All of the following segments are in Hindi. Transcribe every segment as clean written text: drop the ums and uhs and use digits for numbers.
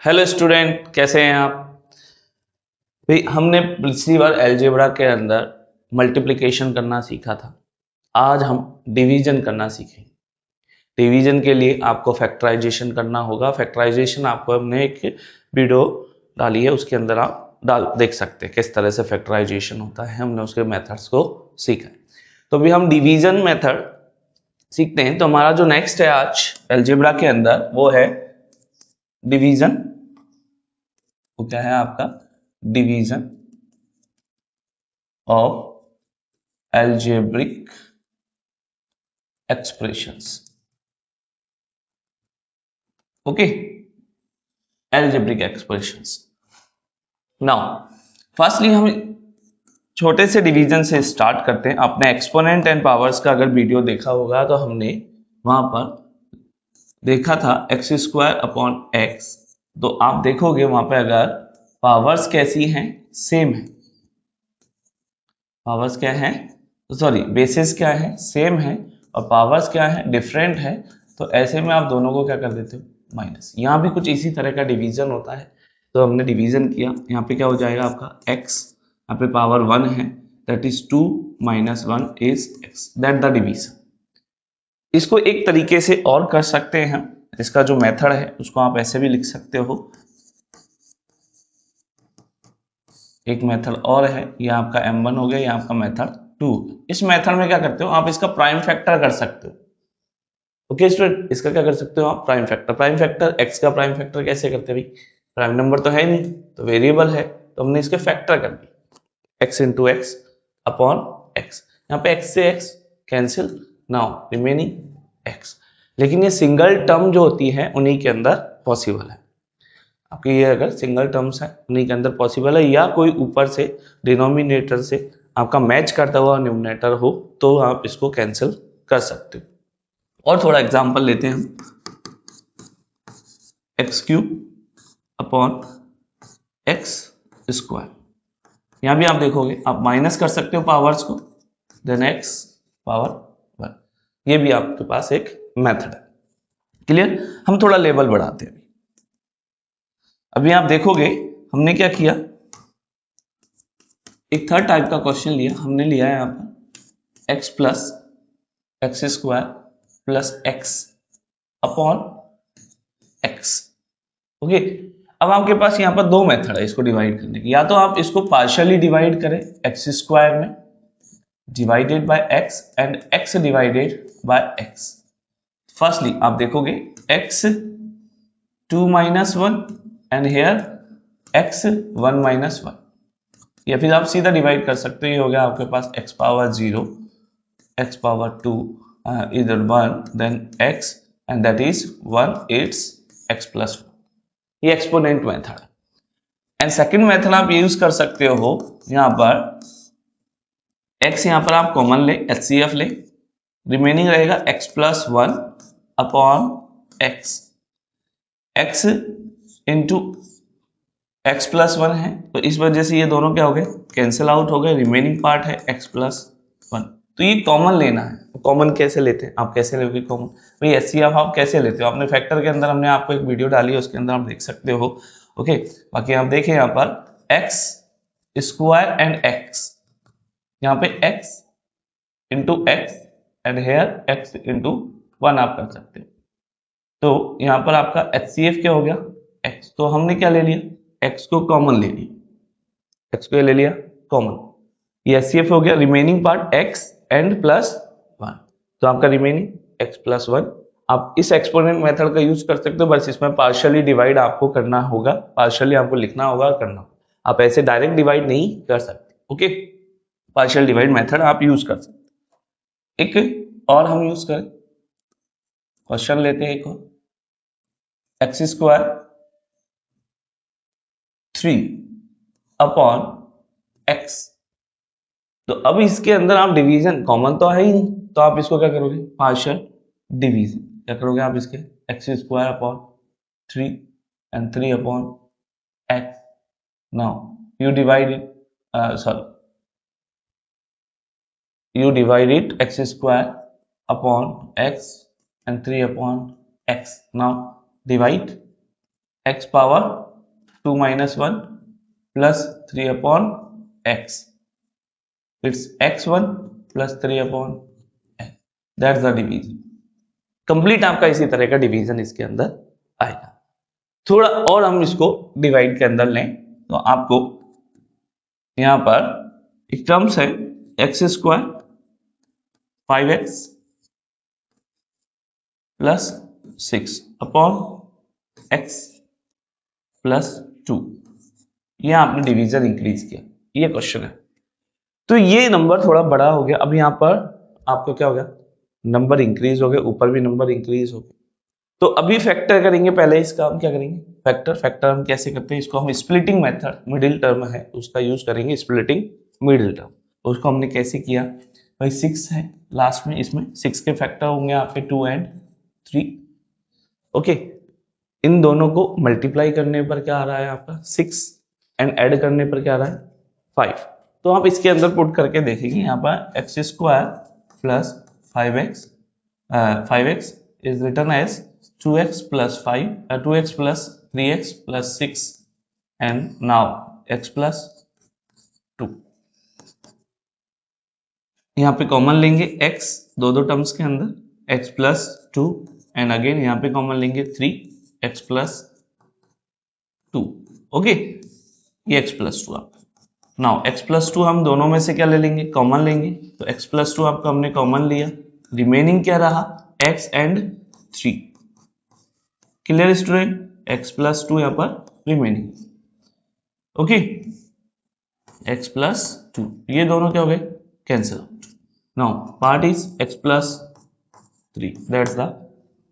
हेलो स्टूडेंट, कैसे हैं आप? भाई हमने पिछली बार अलजेब्रा के अंदर मल्टीप्लिकेशन करना सीखा था। आज हम डिवीजन करना सीखेंगे। डिवीजन के लिए आपको फैक्टराइजेशन करना होगा। फैक्टराइजेशन आपको हमने एक वीडियो डाली है, उसके अंदर आप देख सकते हैं किस तरह से फैक्टराइजेशन होता है। हमने उसके मेथड्स को सीखा है। तो अभी हम डिवीजन मेथड सीखते हैं। तो हमारा जो नेक्स्ट है आज अलजेब्रा के अंदर वो है डिवीजन। वो क्या है आपका? Division of algebraic expressions. Okay, algebraic expressions. Now firstly हम छोटे से डिवीजन से स्टार्ट करते हैं। आपने एक्सपोनेंट एंड पावर्स का अगर वीडियो देखा होगा तो हमने वहां पर देखा था एक्स स्क्वायर अपॉन एक्स। तो आप देखोगे वहां पे अगर पावर्स कैसी हैं, सेम है। पावर्स क्या है, सॉरी बेसिस क्या है, सेम है, और पावर्स क्या है, डिफरेंट है। तो ऐसे में आप दोनों को क्या कर देते हो, माइनस। यहाँ भी कुछ इसी तरह का डिवीजन होता है। तो हमने डिवीजन किया, यहाँ पे क्या हो जाएगा आपका x, यहाँ पे पावर 1 है, that is 2 minus 1 is x, that the division. इसको एक तरीके से और कर सकते हैं हम। इसका जो मेथड है उसको आप ऐसे भी लिख सकते हो। एक मेथड और है, ये आपका m1 हो गया, ये आपका मेथड 2। इस मेथड में क्या करते हो आप, इसका प्राइम फैक्टर कर सकते हो। ओके स्टूडेंट, इसका क्या कर सकते हो आप, prime factor. Prime factor, x का प्राइम फैक्टर कैसे करते हैं भाई? प्राइम नंबर तो है नहीं, तो वेरिएबल है, तो हमने इसके फैक्टर कर दिए, x into x upon x. यहाँ पे x से x cancel, now remaining x। लेकिन ये सिंगल टर्म जो होती है उन्हीं के अंदर पॉसिबल है। आपके ये अगर सिंगल टर्म्स है उन्हीं के अंदर पॉसिबल है, या कोई ऊपर से डिनोमिनेटर से आपका मैच करता हुआ न्यूमरेटर हो तो आप इसको कैंसिल कर सकते हो। और थोड़ा एग्जांपल लेते हैं हम। X cube upon x square. यहां भी आप देखोगे आप माइनस कर सकते हो पावर्स को, देन एक्स पावर 1। ये भी आपके पास एक मेथड है। क्लियर? हम थोड़ा लेवल बढ़ाते हैं। अभी आप देखोगे हमने क्या किया, एक थर्ड टाइप का क्वेश्चन लिया। हमने लिया है यहाँ पर x plus x square plus x upon x. Okay, अब आपके पास यहाँ पर दो मेथड है इसको डिवाइड करने की। या तो आप इसको पार्शियली डिवाइड करें एक्स स्क्वायर में, divided by X, and X divided by X. Firstly आप देखोगे X 2 minus 1 and here X 1 minus 1। या फिर आप सीधा डिवाइड कर सकते हो, ये हो गया आपके पास x पावर 0, x पावर 2, इधर 1, then x, and that is 1, it's x plus 1। ये एक्सपोनेंट मेथड है। एंड सेकंड मेथड आप यूज कर सकते हो, यहाँ पर x यहाँ पर आप कॉमन ले, HCF ले, रिमेनिंग रहेगा x plus 1 upon x। x into x plus 1 है, तो इस वजह से ये दोनों क्या हो गए, कैंसिल आउट हो गए। रिमेनिंग पार्ट है x प्लस 1। तो ये कॉमन लेना है। कॉमन कैसे लेते हैं आप, कैसे लोगे कॉमन भाई? HCF आप कैसे लेते हो? आपने फैक्टर के अंदर हमने आपको एक वीडियो डाली है, उसके अंदर आप देख सकते हो। ओके, बाकी आप देखें यहाँ पर x स्क्वायर एंड x, यहाँ पे x into X and here x into 1 आप कर सकते हो। तो यहाँ पर आपका HCF क्या हो गया, x। तो हमने क्या ले लिया, x को कॉमन ले लिया, x को ले लिया कॉमन, ये HCF हो गया। Remaining part x and plus 1, तो आपका रिमेनिंग x प्लस 1। आप इस एक्सपोनेंट मेथड का यूज कर सकते हो, बस इसमें पार्शियली डिवाइड आपको करना होगा, पार्शियली आपको लिखना होगा, करना। आप ऐसे डायरेक्ट डिवाइड नहीं कर सकते। ओके, पार्शियल डिवाइड मेथड आप यूज कर सकते। एक और हम यूज करें, क्वेश्चन लेते हैं एक और, एक्स स्क्वायर 3 अपॉन एक्स। तो अब इसके अंदर आप डिवीजन, कॉमन तो है ही नहीं, तो आप इसको क्या करोगे, पार्शियल डिवीजन। क्या करोगे आप इसके, x square upon 3 and 3 upon x. Now you divide it, you divide it x square upon x and 3 upon x. Now divide x power 2 minus 1 plus 3 upon x, it's x1 plus 3 upon x, that's the division. Complete आपका इसी तरह का डिवीजन इसके अंदर आएगा। थोड़ा और हम इसको डिवाइड के अंदर लें तो आपको यहां पर एक टर्म्स है x square 5x plus 6 upon x plus 2, ये आपने डिवीजन इंक्रीज किया, ये क्वेश्चन है। तो ये नंबर थोड़ा बड़ा हो गया, अब यहां पर आपको क्या हो गया, नंबर इंक्रीज हो गए, ऊपर भी नंबर इंक्रीज हो गए। तो अभी फैक्टर करेंगे, पहले इसका हम क्या करेंगे, फैक्टर हम कैसे करते हैं, इसको हम स्प्लिटिंग मेथड, मिडिल टर्म है उसका यूज करेंगे, स्प्लिटिंग मिडिल टर्म। उसको हमने कैसे किया भाई, 6 है लास्ट में, इसमें 6 के फैक्टर होंगे आपके 2 एंड 3। ओके, इन दोनों को मल्टीप्लाई करने पर क्या आ रहा है आपका 6 एंड ऐड करने पर क्या आ रहा है 5। तो आप इसके अंदर पुट करके देखेंगे, यहाँ पर x square plus 5x is written as 2x plus 5, 2x plus 3x plus 6 and now x plus 2। यहाँ पे कॉमन लेंगे x दो टर्म्स के अंदर x plus 2 एंड अगेन यहाँ पे कॉमन लेंगे 3x plus 2। ओके, ये x plus 2 आपका। नाउ x plus 2 हम दोनों में से क्या ले लेंगे, कॉमन लेंगे, तो x plus 2 आपका हमने कॉमन लिया, रिमेनिंग क्या रहा x and 3। Clear student, x plus 2 यहाँ पर रिमेनिंग। ओके, x plus 2, ये दोनों क्या हो गए cancel out. Now part is x plus 3, that's the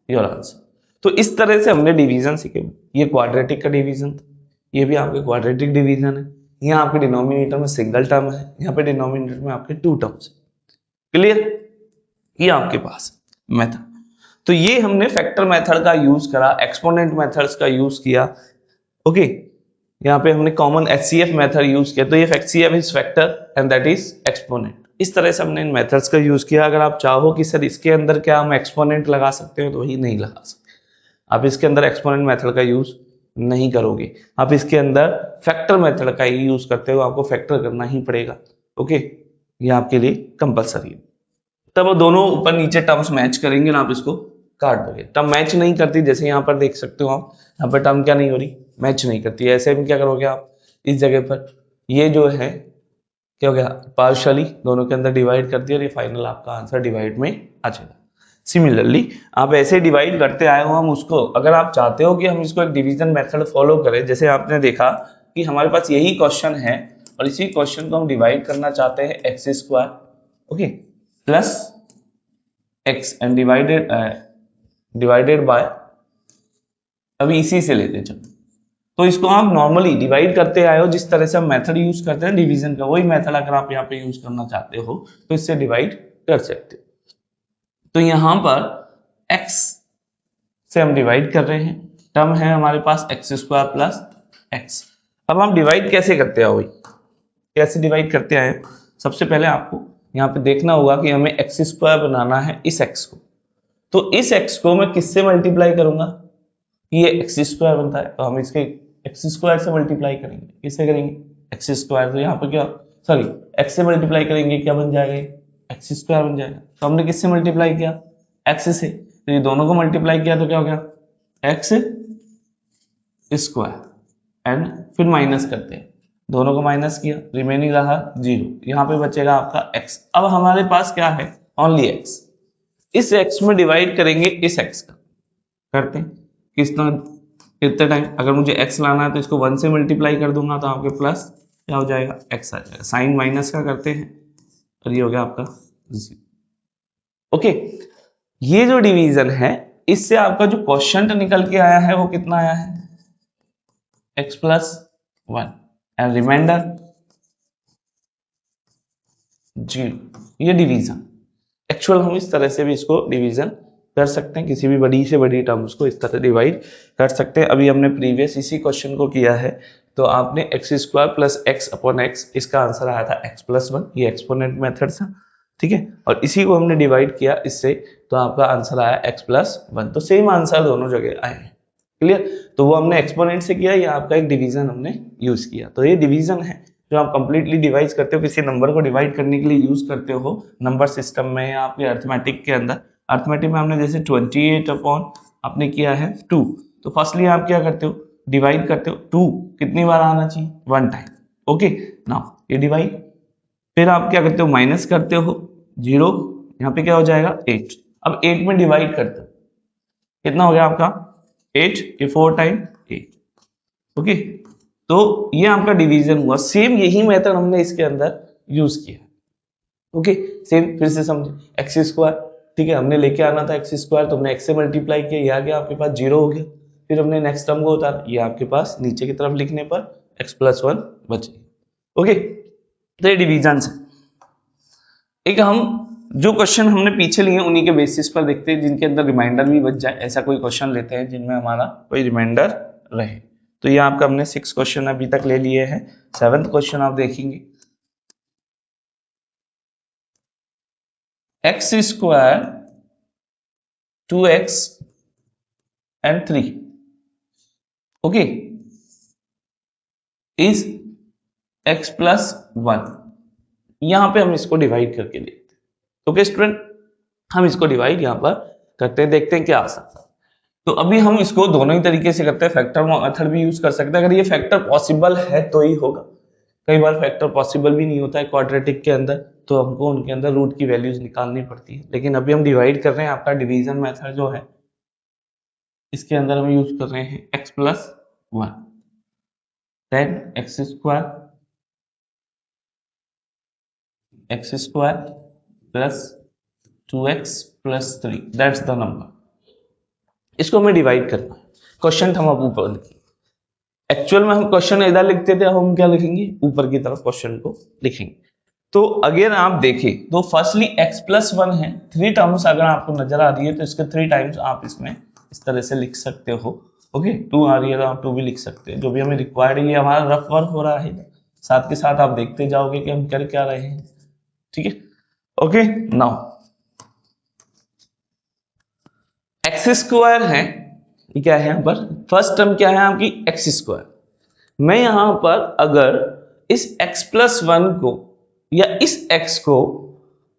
your answer. तो इस तरह से हमने डिवीजन सीखे। ये क्वाड्रेटिक का डिवीजन था, ये भी आपके क्वाड्रेटिक डिवीजन है। यहाँ आपके डिनोमिनेटर में सिंगल टर्म है, यहाँ पे डिनोमिनेटर में आपके 2 टर्म्स। क्लियर, ये आपके पास मेथड। तो ये हमने फैक्टर मेथड का यूज करा, एक्सपोनेंट मेथड्स का यूज किया। ओके, यहाँ पे हमने कॉमन एचसीएफ मेथड यूज किया, तो ये HCF is factor and that is exponent. इस तरह से हमने इन मेथड्स का यूज किया। अगर आप चाहो कि सर इसके अंदर क्या हम एक्सपोनेंट लगा सकते हैं, तो वही नहीं लगा सकते, आप इसके अंदर एक्सपोनेंट मेथड का यूज नहीं करोगे, आप इसके अंदर फैक्टर मेथड का ही यूज करते हो, आपको फैक्टर करना ही पड़ेगा। ओके, ये आपके लिए कंपलसरी है। तब दोनों ऊपर नीचे टर्म्स मैच करेंगे ना, आप इसको काट दोगे। टर्म मैच नहीं करती, जैसे यहाँ पर देख सकते हो आप, यहाँ पर टर्म क्या नहीं हो रही, मैच नहीं करती। ऐसे में क्या करोगे आप, इस जगह पर ये जो है क्या हो गया, पार्शियली दोनों के अंदर डिवाइड कर दिया और ये फाइनल आपका आंसर डिवाइड में आ जाएगा। सिमिलरली आप ऐसे डिवाइड करते आए हो, हम उसको अगर आप चाहते हो कि हम इसको एक डिवीजन मेथड फॉलो करें, जैसे आपने देखा कि हमारे पास यही क्वेश्चन है और इसी क्वेश्चन को हम डिवाइड करना चाहते हैं x square, okay, plus x and divided by, अभी इसी से लेते चलो। तो इसको आप नॉर्मली डिवाइड करते आए हो, जिस तरह से हम मेथड यूज करते हैं डिवीजन का, वही मेथड अगर आप यहाँ पे यूज करना चाहते हो तो इससे डिवाइड कर सकते हो। तो यहाँ पर x से हम डिवाइड कर रहे हैं, टर्म है हमारे पास एक्स स्क्वायर प्लस एक्स। अब हम डिवाइड कैसे करते हैं भाई, कैसे डिवाइड करते हैं, सबसे पहले आपको यहाँ पे देखना होगा कि हमें एक्स स्क्वायर बनाना है इस x को, तो इस x को मैं किससे मल्टीप्लाई करूंगा, ये एक्स स्क्वायर बनता है, तो हम इसके एक्स स्क्वायर से मल्टीप्लाई करेंगे। किससे करेंगे, एक्स स्क्वायर, तो यहाँ पर क्या, सॉरी एक्स से मल्टीप्लाई करेंगे, क्या बन जाएगा, एक्स स्क्वायर बन जाएगा। तो हमने किससे मल्टीप्लाई किया, एक्स से, तो ये दोनों को मल्टीप्लाई किया तो क्या हो गया एक्स स्क्वायर एंड फिर माइनस करते हैं, दोनों को माइनस किया, रिमेनिंग रहा 0, यहाँ पे बचेगा आपका x। अब हमारे पास क्या है, ओनली x, इस x में डिवाइड करेंगे इस x का, करते हैं कितना टाइम, अगर मुझे x लाना है तो इसको 1 से मल्टीप्लाई कर दूंगा तो आपके प्लस क्या हो जाएगा x आ जाएगा, साइन माइनस का करते हैं और ये हो गया आपका 0। ओके, ये जो डिवीजन है इससे आपका जो क्वोशिएंट निकल के आया है वो कितना आया है, x प्लस 1 एंड रिमाइंडर 0। ये डिवीजन एक्चुअल हम इस तरह से भी इसको डिवीजन कर सकते हैं, किसी भी बड़ी से बड़ी टर्म्स को इस तरह डिवाइड कर सकते हैं। अभी हमने प्रीवियस इसी क्वेश्चन को किया है, तो आपने x square plus x upon x, इसका आंसर आया था x प्लस 1, ये एक्सपोनेंट मेथड था, ठीक है, और इसी को हमने डिवाइड किया इससे, तो आपका आंसर आया x प्लस 1। तो सेम आंसर दोनों जगह आए हैं, क्लियर। तो वो हमने एक्सपोनेंट से किया, या आपका एक डिवीजन हमने यूज किया। तो ये डिवीजन है जो आप कंप्लीटली डिवाइड करते हो, किसी नंबर को डिवाइड करने के लिए यूज करते हो नंबर सिस्टम में या आपके अर्थमेटिक के अंदर। अर्थमेटिक में हमने जैसे 28 अपॉन आपने किया है 2, तो फर्स्टली आप क्या करते हो, डिवाइड करते हो। 2 कितनी बार आना चाहिए, 1 टाइम। ओके, नाउ ये डिवाइड, फिर आप क्या करते हो, माइनस करते हो 0, यहाँ पे क्या हो जाएगा 8। अब 8 में डिवाइड करते हो, कितना हो गया आपका 8, ये 4 टाइम 8। ओके, तो ये आपका डिवीजन हुआ। सेम यही मेथड हमने इसके अंदर यूज किया। ओके, सेम फिर से समझे, एक्स स्क्वायर, ठीक है, हमने लेके आना था एक्स स्क्वायर, तो हमने एक्स से मल्टीप्लाई किया, ये आ गया आपके पास 0 हो गया। फिर हमने नेक्स्ट टर्म को उतारा, ये आपके पास नीचे की तरफ लिखने पर x + 1 बचे। ओके, तो ये डिवीजन है। एक हम जो क्वेश्चन हमने पीछे लिए उन्हीं के बेसिस पर देखते हैं, जिनके अंदर रिमाइंडर भी बच जाए, ऐसा कोई क्वेश्चन लेते हैं जिनमें हमारा कोई रिमाइंडर रहे। तो ये आपका हमने 6 क्वेश्चन अभी तक ले लिए हैं। 7th क्वेश्चन आप देखेंगे, x² 2x and 3 okay is x + 1। यहां पे हम इसको डिवाइड करके देखते हैं। ओके स्टूडेंट, हम इसको डिवाइड यहां पर करते हैं, देखते हैं क्या आ सकता है। तो अभी हम इसको दोनों ही तरीके से करते हैं, फैक्टर मेथड भी यूज कर सकते हैं, अगर ये फैक्टर पॉसिबल है तो ही होगा। कई बार फैक्टर पॉसिबल भी नहीं होता है क्वाड्रेटिक के अंदर, तो हमको उनके अंदर रूट की वैल्यूज निकालनी पड़ती है। लेकिन अभी हम डिवाइड कर रहे हैं, आपका डिवीजन मेथड जो है इसके अंदर हम यूज कर रहे हैं x + 1, then x² + 2x + 3 that's the number. इसको हमें डिवाइड करना है। क्वेश्चन हम अब ऊपर लिखेंगे, एक्चुअल में हम क्वेश्चन इधर लिखते थे, हम क्या लिखेंगे, ऊपर की तरफ क्वेश्चन को लिखेंगे। तो अगर आप देखें तो फर्स्टली x + 1 है, 3 टर्म्स अगर आपको नजर आ रही है तो इसके 3 टाइम्स आप इसमें इस तरह से लिख सकते हो। ओके, 2 आ रही है तो आप 2 भी लिख सकते हैं, जो भी हमें रिक्वायर्ड है। ये हमारा रफ वर्क हो रहा है, साथ के साथ आप देखते जाओगे कि हम कर क्या रहे हैं। ठीक है, ओके, नाउ x² है, ये क्या है यहाँ पर, फर्स्ट टर्म क्या है आपकी x²। मैं यहां पर अगर इस x + 1 को या इस x को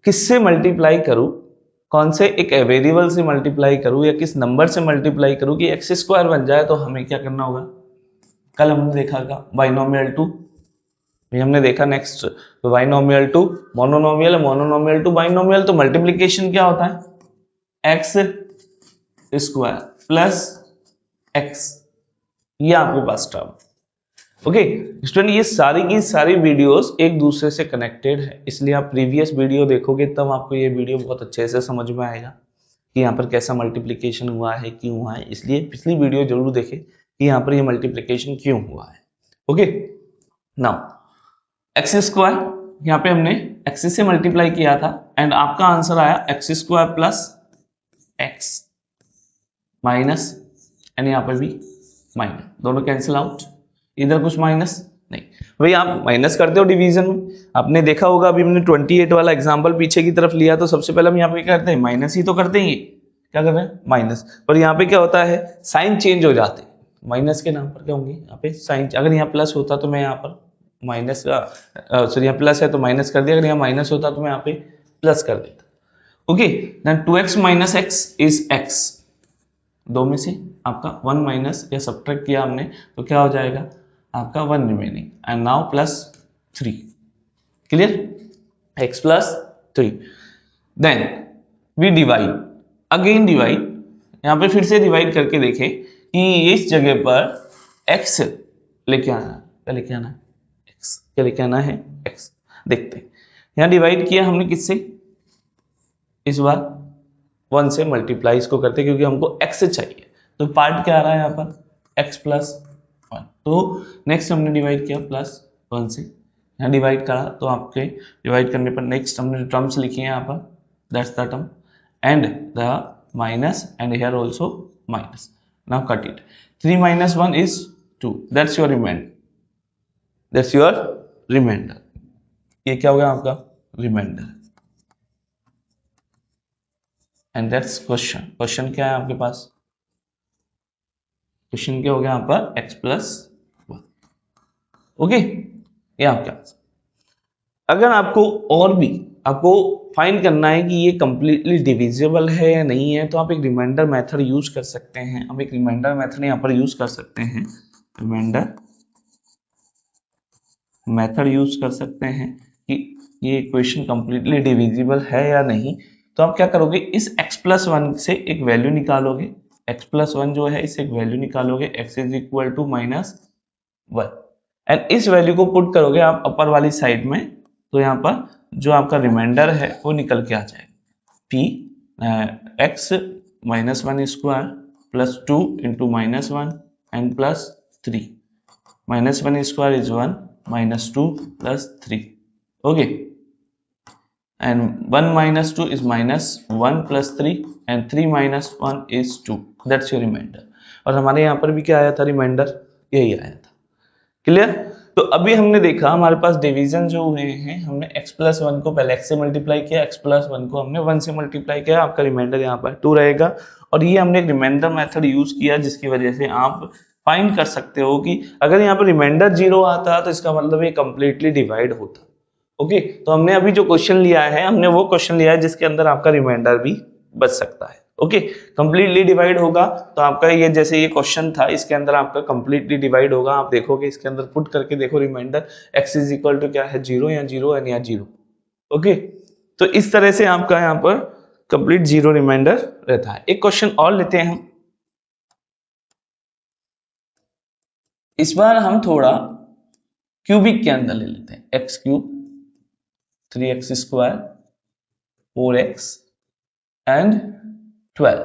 किससे मल्टीप्लाई करूं, कौन से एक वेरिएबल से मल्टीप्लाई करूं या किस नंबर से मल्टीप्लाई करूं कि x² बन जाए, तो हमें क्या करना होगा। कल हमने देखा था बाइनोमियल 2, हमने देखा next binomial 2 monomial, monomial 2 binomial. तो मल्टीप्लीकेशन क्या होता है, x² + x, ये आपके पास टर्म। ओके स्टूडेंट, ये सारी की सारी वीडियोस एक दूसरे से कनेक्टेड है, इसलिए आप प्रीवियस वीडियो देखोगे तब आपको ये वीडियो बहुत अच्छे से समझ में आएगा कि यहाँ पर कैसा मल्टीप्लिकेशन हुआ है, क्यों हुआ है। इसलिए पिछली वीडियो जरूर देखें कि यहाँ पर ये मल्टीप्लिकेशन क्यों हुआ है। ओके, नाउ x², यहाँ पे हमने x से मल्टीप्लाई किया था एंड आपका आंसर आया x² + x माइनस, एंड यहाँ पर भी माइनस, दोनों कैंसिल आउट, इधर कुछ माइनस नहीं। भाई आप माइनस करते हो डिवीजन में, आपने देखा होगा, अभी हमने 28 वाला एग्जांपल पीछे की तरफ लिया, तो सबसे पहले हम यहाँ पे क्या करते हैं, माइनस ही तो करते हैं। क्या कर रहे हैं, माइनस। पर यहाँ पे क्या होता है, साइन चेंज हो जाते हैं, माइनस के नाम पर क्या होंगे यहाँ पे साइन। अगर यहाँ प्लस होता तो मैं यहाँ पर माइनस सॉरी यहाँ प्लस है तो माइनस कर दिया, अगर यहाँ माइनस होता तो मैं यहाँ पे प्लस कर देता। Okay, then 2x - x is x, दो में से आपका 1 माइनस या सब्ट्रैक्ट किया हमने तो क्या हो जाएगा आपका 1 remaining, and now +3। Clear, x + 3, then we divide, again divide, यहां पे फिर से डिवाइड करके देखें कि इस जगह पर x लेके आना, क्या लेके आना है, x, क्या लेके आना है, x। देखते हैं, यहां डिवाइड किया हमने किससे, इस बार 1 से मल्टीप्लाई इसको करते क्योंकि हमको x चाहिए, तो पार्ट क्या आ रहा है यहाँ पर x + 1। तो नेक्स्ट हमने डिवाइड किया +1 से, यहाँ डिवाइड करा तो आपके डिवाइड करने पर नेक्स्ट हमने टर्म्स लिखी है यहाँ पर, that's the term and the minus and here also minus. Now cut it, 3 - 1 is 2, that's your reminder, that's your reminder. ये क्या हो गया आपका reminder, and that's question. Question क्या है आपके पास, क्वेश्चन क्या हो गया यहाँ पर x प्लस 1। ओके, ये आपका आंसर। अगर आपको और भी आपको फाइंड करना है कि ये कंप्लीटली डिविजिबल है या नहीं है, तो आप एक रिमाइंडर मेथड यूज कर सकते हैं। हम एक रिमाइंडर मेथड यहाँ पर यूज कर सकते हैं, रिमाइंडर मेथड यूज कर सकते हैं कि ये इक्वेशन कंप्लीटली डिविजिबल है या नहीं। तो आप क्या करोगे, इस x प्लस 1 से एक वैल्यू निकालोगे, x प्लस 1 जो है इससे एक वैल्यू निकालोगे, x is equal to -1, and इस वैल्यू को पुट करोगे आप अपर वाली साइड में, तो यहाँ पर जो आपका रिमाइंडर है वो निकल के आ जाएगा p x -1 square plus 2 into -1 and plus 3, -1 square is 1 -2 plus 3, okay, and 1 minus 2 is -1 plus 3 and 3 minus 1 is 2, that's your remainder। और हमारे यहाँ पर भी क्या आया था, रिमाइंडर यही आया था। क्लियर? तो अभी हमने देखा हमारे पास डिवीजन जो हुए हैं, हमने x प्लस 1 को पहले x से मल्टीप्लाई किया, x प्लस 1 को हमने 1 से मल्टीप्लाई किया, आपका रिमाइंडर यहाँ पर 2 रहेगा। और ये हमने एक रिमाइंडर मेथड यूज किया जिसकी वजह से आप फाइंड कर सकते हो कि अगर यहाँ पर रिमाइंडर 0 आता तो इसका मतलब ये कंप्लीटली डिवाइड होता। ओके, तो हमने अभी जो क्वेश्चन लिया है, हमने वो क्वेश्चन लिया है जिसके अंदर आपका रिमाइंडर भी बच सकता है। ओके, कंप्लीटली डिवाइड होगा तो आपका ये जैसे ये क्वेश्चन था, इसके अंदर आपका कंप्लीटली डिवाइड होगा। आप देखोगे इसके अंदर पुट करके देखो, reminder x is equal to क्या है, 0 या 0 एंड या 0। ओके, तो इस तरह से आपका यहाँ पर कंप्लीट 0 रिमाइंडर रहता है। एक क्वेश्चन और लेते हैं हम। इस बार हम थोड़ा क्यूबिक के अंदर ले लेते हैं, x cube 3x square 4x and 12।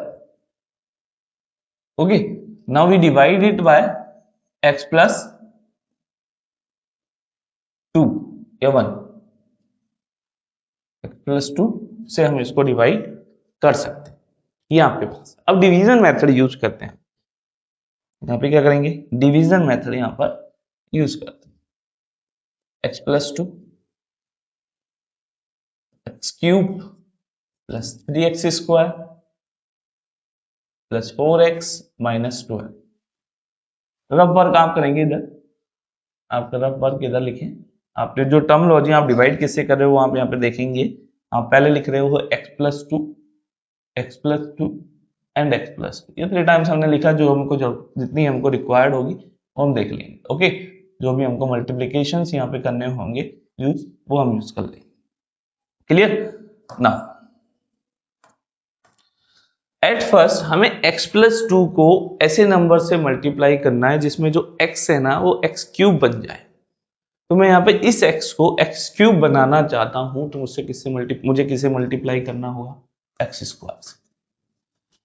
okay, now we divide it by x plus 2 या 1, x plus 2 से हम इसको डिवाइड कर सकते हैं, ये आपके पास। अब डिवीजन मेथड यूज करते हैं, यहाँ पे क्या करेंगे, डिवीजन मेथड यहाँ पर यूज करते हैं। x plus 2 x cube plus 3x square plus 4x minus 12। Rough work आप करेंगे इधर, आपका रफ वर्क इधर लिखें। आपने जो टर्मोलॉजी आप डिवाइड किससे कर रहे हो आप यहाँ पे देखेंगे। आप पहले लिख रहे हो x plus 2 and x plus 2, ये 3 टाइम्स हमने लिखा। जो हमको जितनी हमको रिक्वायर्ड होगी वो हम देख लेंगे। ओके, जो भी हमको मल्टीप्लीकेशंस यहाँ पे करने होंगे यूज, वो हम यूज कर लेंगे। क्लियर? ना एट फर्स्ट हमें x प्लस 2 को ऐसे नंबर से मल्टीप्लाई करना है जिसमें जो x है ना वो x क्यूब बन जाए। तो मैं यहाँ पे इस x को x क्यूब बनाना चाहता हूं, तो मुझे किससे मल्टीप्लाई करना होगा, x स्क्वायर से।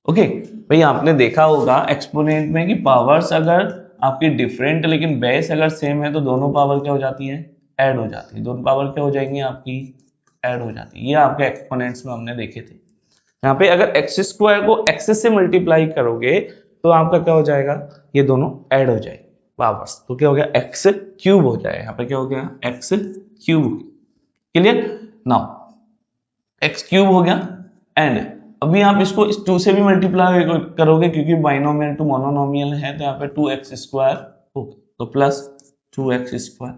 ओके भाई, आपने देखा होगा एक्सपोनेंट में कि पावर्स अगर आपकी डिफरेंट लेकिन बेस अगर सेम है तो दोनों पावर क्या हो जाती है, ऐड हो जाती है। दोनों पावर क्या हो जाएंगी आपकी, ऐड हो जाती है। ये आपके एक्सपोनेंट्स में हमने देखे थे। यहाँ पे अगर एक्स स्क्वायर को एक्स से मल्टीप्लाई करोगे तो आपका क्या हो जाएगा, ये दोनों ऐड हो जाएंगे पावर्स, तो क्या हो गया, एक्स क्यूब हो जाएगा। यहाँ पे क्या हो गया, x cube. Clear? Now x cube हो गया, एंड अभी आप इसको इस 2 से भी मल्टीप्लाई करोगे क्योंकि बाइनोमियल टू मोनोनोमियल है, तो यहाँ पे 2x स्क्वायर होगा, तो प्लस 2x स्क्वायर,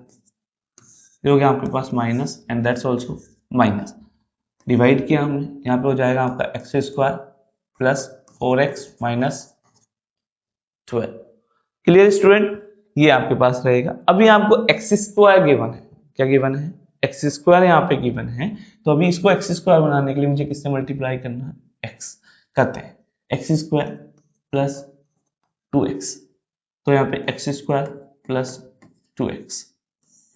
ये हो गया आपके पास minus, and that's also minus. Divide किया हमने, यहाँ पे हो जाएगा आपका x square plus 4x minus 12। Clear student? ये आपके पास रहेगा। अभी आपको एक्स स्क्वायर गिवन है, क्या गिवन है, एक्स स्क्वायर यहाँ पे गिवन है। तो अभी इसको एक्स स्क्वायर बनाने के लिए मुझे किससे मल्टीप्लाई करना है, एक्स करते हैं, एक्स स्क्वायर प्लस 2x, तो यहाँ पे एक्स स्क्वायर प्लस 2x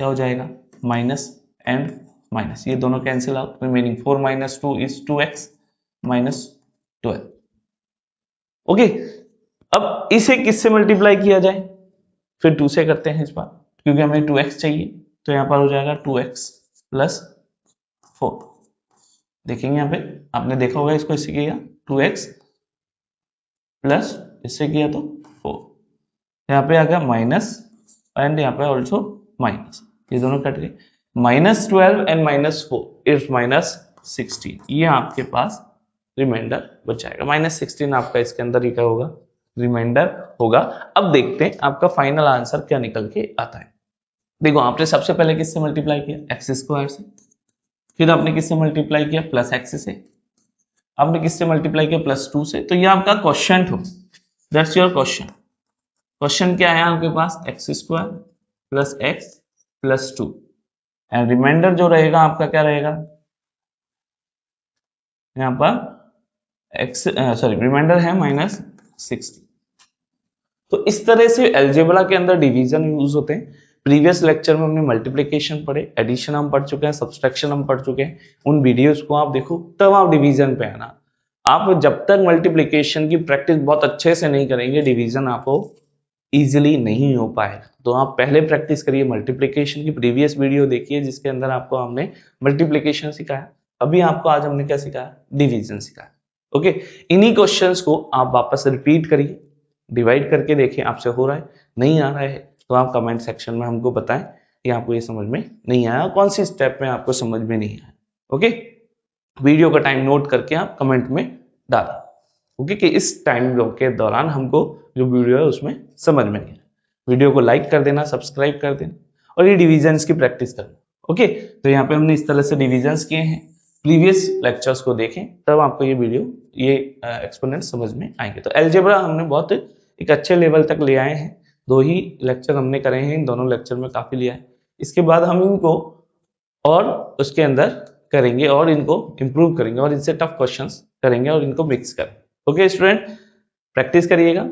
क्या हो जाएगा, माइनस एंड माइनस, ये दोनों cancel out, remaining 4 minus 2 is 2x minus 12। Okay, अब इसे किससे मल्टीप्लाई किया जाए, फिर 2 से करते हैं इस बार, क्योंकि हमें 2x चाहिए, तो यहाँ पर हो जाएगा 2x प्लस 4। देखेंगे यहाँ पे, आपने देखा होगा इसको इससे किया 2x प्लस इससे किया तो 4, यहाँ पे आ गया माइनस एंड यहाँ पे ऑल्सो माइनस, ये दोनों कट गए। -12 एंड -4 इज -16, ये आपके पास रिमाइंडर बच जाएगा। -16 आपका इसके अंदर ही क्या होगा, रिमाइंडर होगा। अब देखते हैं आपका फाइनल आंसर क्या निकल के आता है। देखो आपने सबसे पहले किससे मल्टीप्लाई किया, एक्स स्क्वायर से, फिर आपने किससे मल्टीप्लाई किया, प्लस एक्स से, आपने किससे मल्टीप्लाई किया, प्लस 2 से। तो ये आपका क्वेश्चन हो, दैट्स योर क्वेश्चन। क्वेश्चन क्या है आपके पास, x square plus x plus 2, and remainder जो रहेगा आपका क्या रहेगा यहाँ पर एक्स, सॉरी रिमाइंडर है -60। तो इस तरह से अलजेब्रा के अंदर डिवीजन यूज होते हैं। प्रीवियस लेक्चर में हमने मल्टीप्लिकेशन पढ़े, एडिशन हम पढ़ चुके हैं, सब्सट्रैक्शन हम पढ़ चुके हैं। उन वीडियोस को आप देखो, तब आप डिवीजन पे आना। आप जब तक मल्टीप्लिकेशन की प्रैक्टिस बहुत अच्छे से नहीं करेंगे, डिवीजन आपको इजीली नहीं हो पाएगा। तो आप पहले प्रैक्टिस करिए मल्टीप्लिकेशन की, प्रीवियस वीडियो देखिए जिसके अंदर आपको हमने मल्टीप्लिकेशन सिखाया। अभी आपको आज हमने क्या सिखाया, डिवीजन सिखाया। ओके, इन्हीं क्वेश्चंस को आप वापस रिपीट करिए, डिवाइड करके देखिए आपसे हो रहा है, नहीं आ रहा है तो आप कमेंट सेक्शन में हमको बताएं कि आपको ये समझ में नहीं आया, कौन सी स्टेप में आपको समझ में नहीं आया। ओके, वीडियो का टाइम नोट करके आप कमेंट में डालें, ओके, कि इस टाइम के दौरान हमको जो वीडियो है उसमें समझ में नहीं आया। वीडियो को लाइक कर देना, सब्सक्राइब कर देना, और ये डिविजन्स की प्रैक्टिस करना। ओके, तो यहाँ पे हमने इस तरह से डिविजन्स किए हैं। प्रीवियस लेक्चर्स को देखें, तब आपको ये वीडियो, ये एक्सपोनेंट समझ में आएंगे। तो अलजेब्रा हमने बहुत एक अच्छे लेवल तक ले आए हैं। 2 ही लेक्चर हमने करे हैं, इन दोनों लेक्चर में काफी लिया है। इसके बाद हम इनको और उसके अंदर करेंगे और इनको इंप्रूव करेंगे और इनसे टफ क्वेश्चंस करेंगे और इनको मिक्स करेंगे। ओके स्टूडेंट, प्रैक्टिस करिएगा।